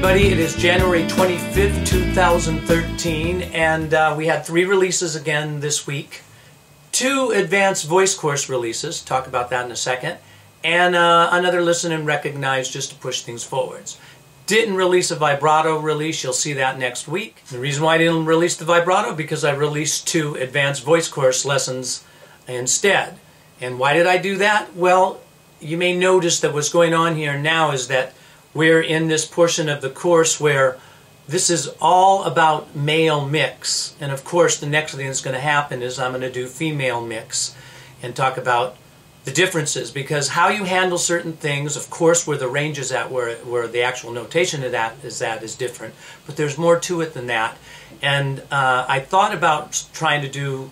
everybody, it is January 25th, 2013, and we had 3 releases again this week. 2 advanced voice course releases, talk about that in a second, and another listen and recognize just to push things forwards. Didn't release a vibrato release, you'll see that next week. The reason why I didn't release the vibrato, because I released 2 advanced voice course lessons instead. And why did I do that? Well, you may notice that what's going on here now is that we're in this portion of the course where this is all about male mix. And of course, the next thing that's going to happen is I'm going to do female mix and talk about the differences, because how you handle certain things, of course, where the range is at, where the actual notation of that is different. But there's more to it than that. And I thought about trying to do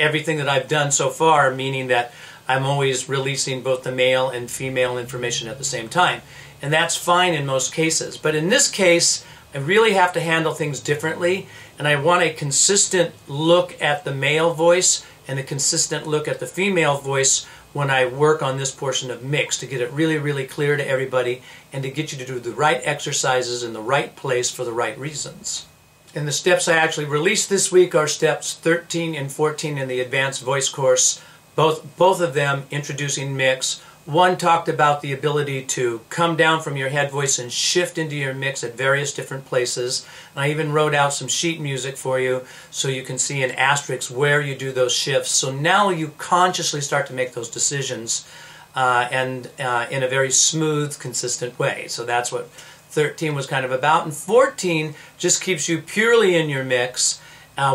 everything that I've done so far, meaning that I'm always releasing both the male and female information at the same time. And that's fine in most cases. But in this case, I really have to handle things differently, and I want a consistent look at the male voice and a consistent look at the female voice when I work on this portion of mix, to get it really, really clear to everybody and to get you to do the right exercises in the right place for the right reasons. And the steps I actually released this week are steps 13 and 14 in the advanced voice course, both of them introducing mix. One talked about the ability to come down from your head voice and shift into your mix at various different places. And I even wrote out some sheet music for you so you can see in asterisks where you do those shifts. So now you consciously start to make those decisions in a very smooth, consistent way. So that's what 13 was kind of about. And 14 just keeps you purely in your mix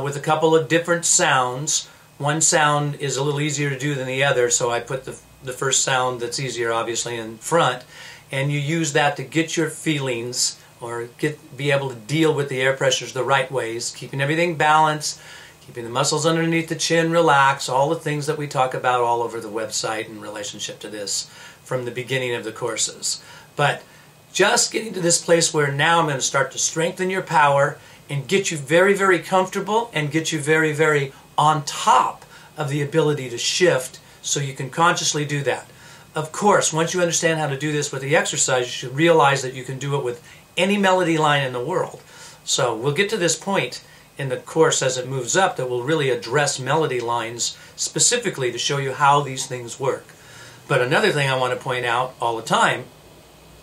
with a couple of different sounds. One sound is a little easier to do than the other, so I put the first sound that's easier, obviously, in front, and you use that to get your feelings, or be able to deal with the air pressures the right ways, keeping everything balanced, keeping the muscles underneath the chin relaxed, all the things that we talk about all over the website in relationship to this from the beginning of the courses. But just getting to this place where now I'm going to start to strengthen your power and get you very, very comfortable and get you very, very on top of the ability to shift, so you can consciously do that. Of course, once you understand how to do this with the exercise, you should realize that you can do it with any melody line in the world. So we'll get to this point in the course as it moves up that will really address melody lines specifically to show you how these things work. But another thing I want to point out all the time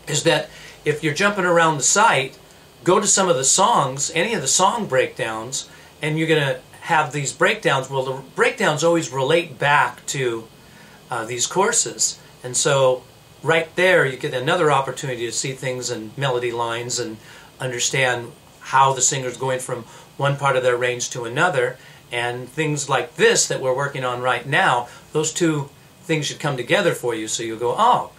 is that if you're jumping around the site, go to some of the songs, any of the song breakdowns, and you're going to have these breakdowns. Well, the breakdowns always relate back to these courses, and so right there you get another opportunity to see things in melody lines and understand how the singer's going from one part of their range to another, and things like this that we're working on right now. Those 2 things should come together for you, so you go, oh,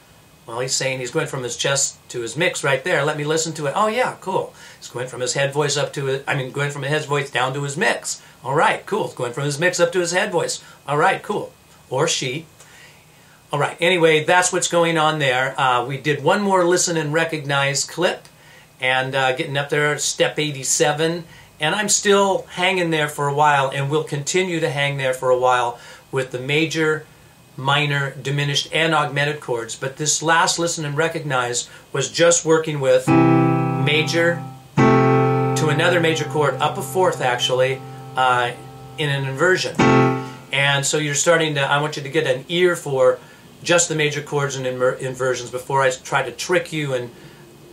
well, he's saying he's going from his chest to his mix right there. Let me listen to it. Oh yeah, cool. He's going from his head voice up to going from his head voice down to his mix. All right, cool. Going from his mix up to his head voice. All right, cool. Or she. All right, anyway, that's what's going on there. We did one more listen and recognize clip, and getting up there, step 87, and I'm still hanging there for a while, and will continue to hang there for a while with the major, minor, diminished, and augmented chords. But this last listen and recognize was just working with major to another major chord, up a 4th actually, in an inversion. And so you're starting to, I want you to get an ear for just the major chords and inversions before I try to trick you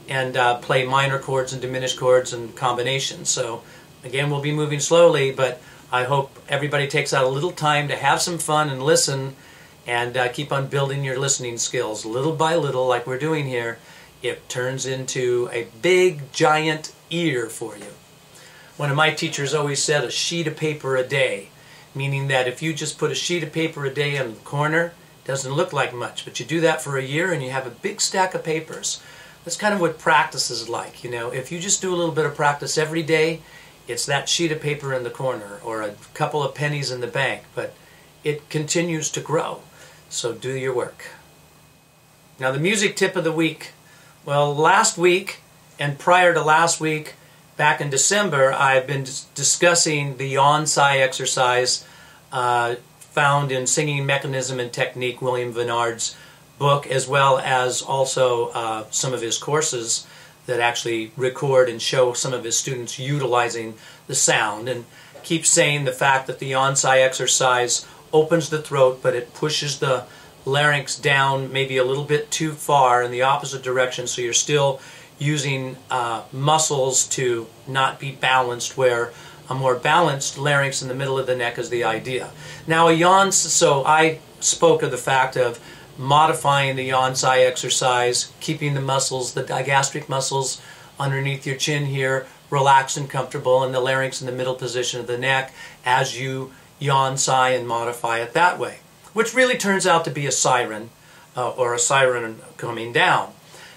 and play minor chords and diminished chords and combinations. So again, we'll be moving slowly, but I hope everybody takes out a little time to have some fun and listen, and keep on building your listening skills. Little by little, like we're doing here, it turns into a big, giant ear for you. One of my teachers always said a sheet of paper a day, meaning that if you just put a sheet of paper a day in the corner, it doesn't look like much, but you do that for a year and you have a big stack of papers. That's kind of what practice is like. You know, if you just do a little bit of practice every day, it's that sheet of paper in the corner or a couple of pennies in the bank, but it continues to grow. So do your work. Now the music tip of the week. Well, last week and prior to last week, back in December, I've been discussing the yawn-sigh exercise found in Singing Mechanism and Technique, William Vennard's book, as well as also some of his courses that actually record and show some of his students utilizing the sound, and keep saying the fact that the Yonsei exercise opens the throat, but it pushes the larynx down maybe a little bit too far in the opposite direction, so you're still using muscles to not be balanced, where a more balanced larynx in the middle of the neck is the idea. Now so I spoke of the fact of modifying the Yonsei exercise, keeping the muscles, the digastric muscles underneath your chin here, relaxed and comfortable, and the larynx in the middle position of the neck as you Yonsei and modify it that way, which really turns out to be a siren, or a siren coming down.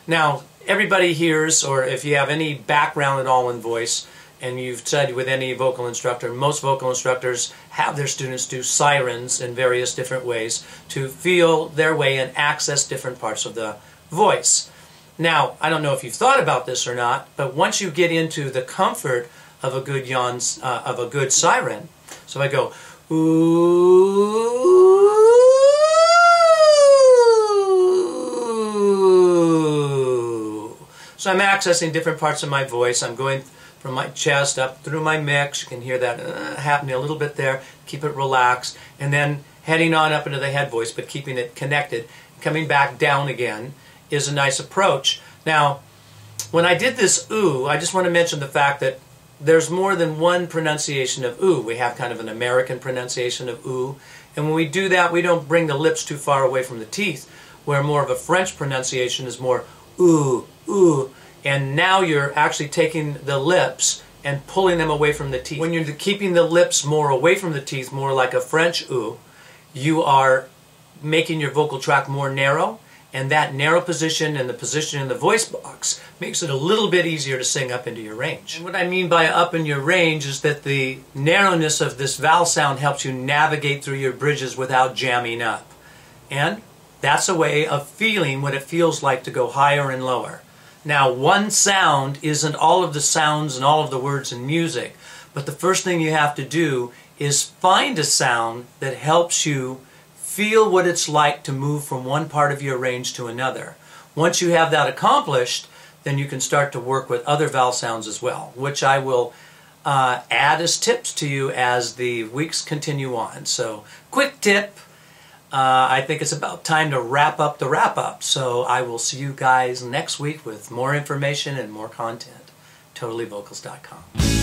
Now, everybody hears, or if you have any background at all in voice, and you've studied with any vocal instructor, most vocal instructors have their students do sirens in various different ways to feel their way and access different parts of the voice. Now, I don't know if you've thought about this or not, but once you get into the comfort of a good siren, so if I go, ooh, so I'm accessing different parts of my voice. I'm going from my chest up through my mix. You can hear that happening a little bit there. Keep it relaxed. And then heading on up into the head voice, but keeping it connected. Coming back down again is a nice approach. Now, when I did this ooh, I just want to mention the fact that there's more than one pronunciation of ooh. We have kind of an American pronunciation of ooh. And when we do that, we don't bring the lips too far away from the teeth, where more of a French pronunciation is more ooh, ooh. And now you're actually taking the lips and pulling them away from the teeth. When you're keeping the lips more away from the teeth, more like a French ooh, you are making your vocal tract more narrow, and that narrow position and the position in the voice box makes it a little bit easier to sing up into your range. And what I mean by up in your range is that the narrowness of this vowel sound helps you navigate through your bridges without jamming up. And that's a way of feeling what it feels like to go higher and lower. Now, one sound isn't all of the sounds and all of the words in music, but the first thing you have to do is find a sound that helps you feel what it's like to move from one part of your range to another. Once you have that accomplished, then you can start to work with other vowel sounds as well, which I will add as tips to you as the weeks continue on. So, quick tip. I think it's about time to wrap up the wrap-up. So I will see you guys next week with more information and more content. TotallyVocals.com.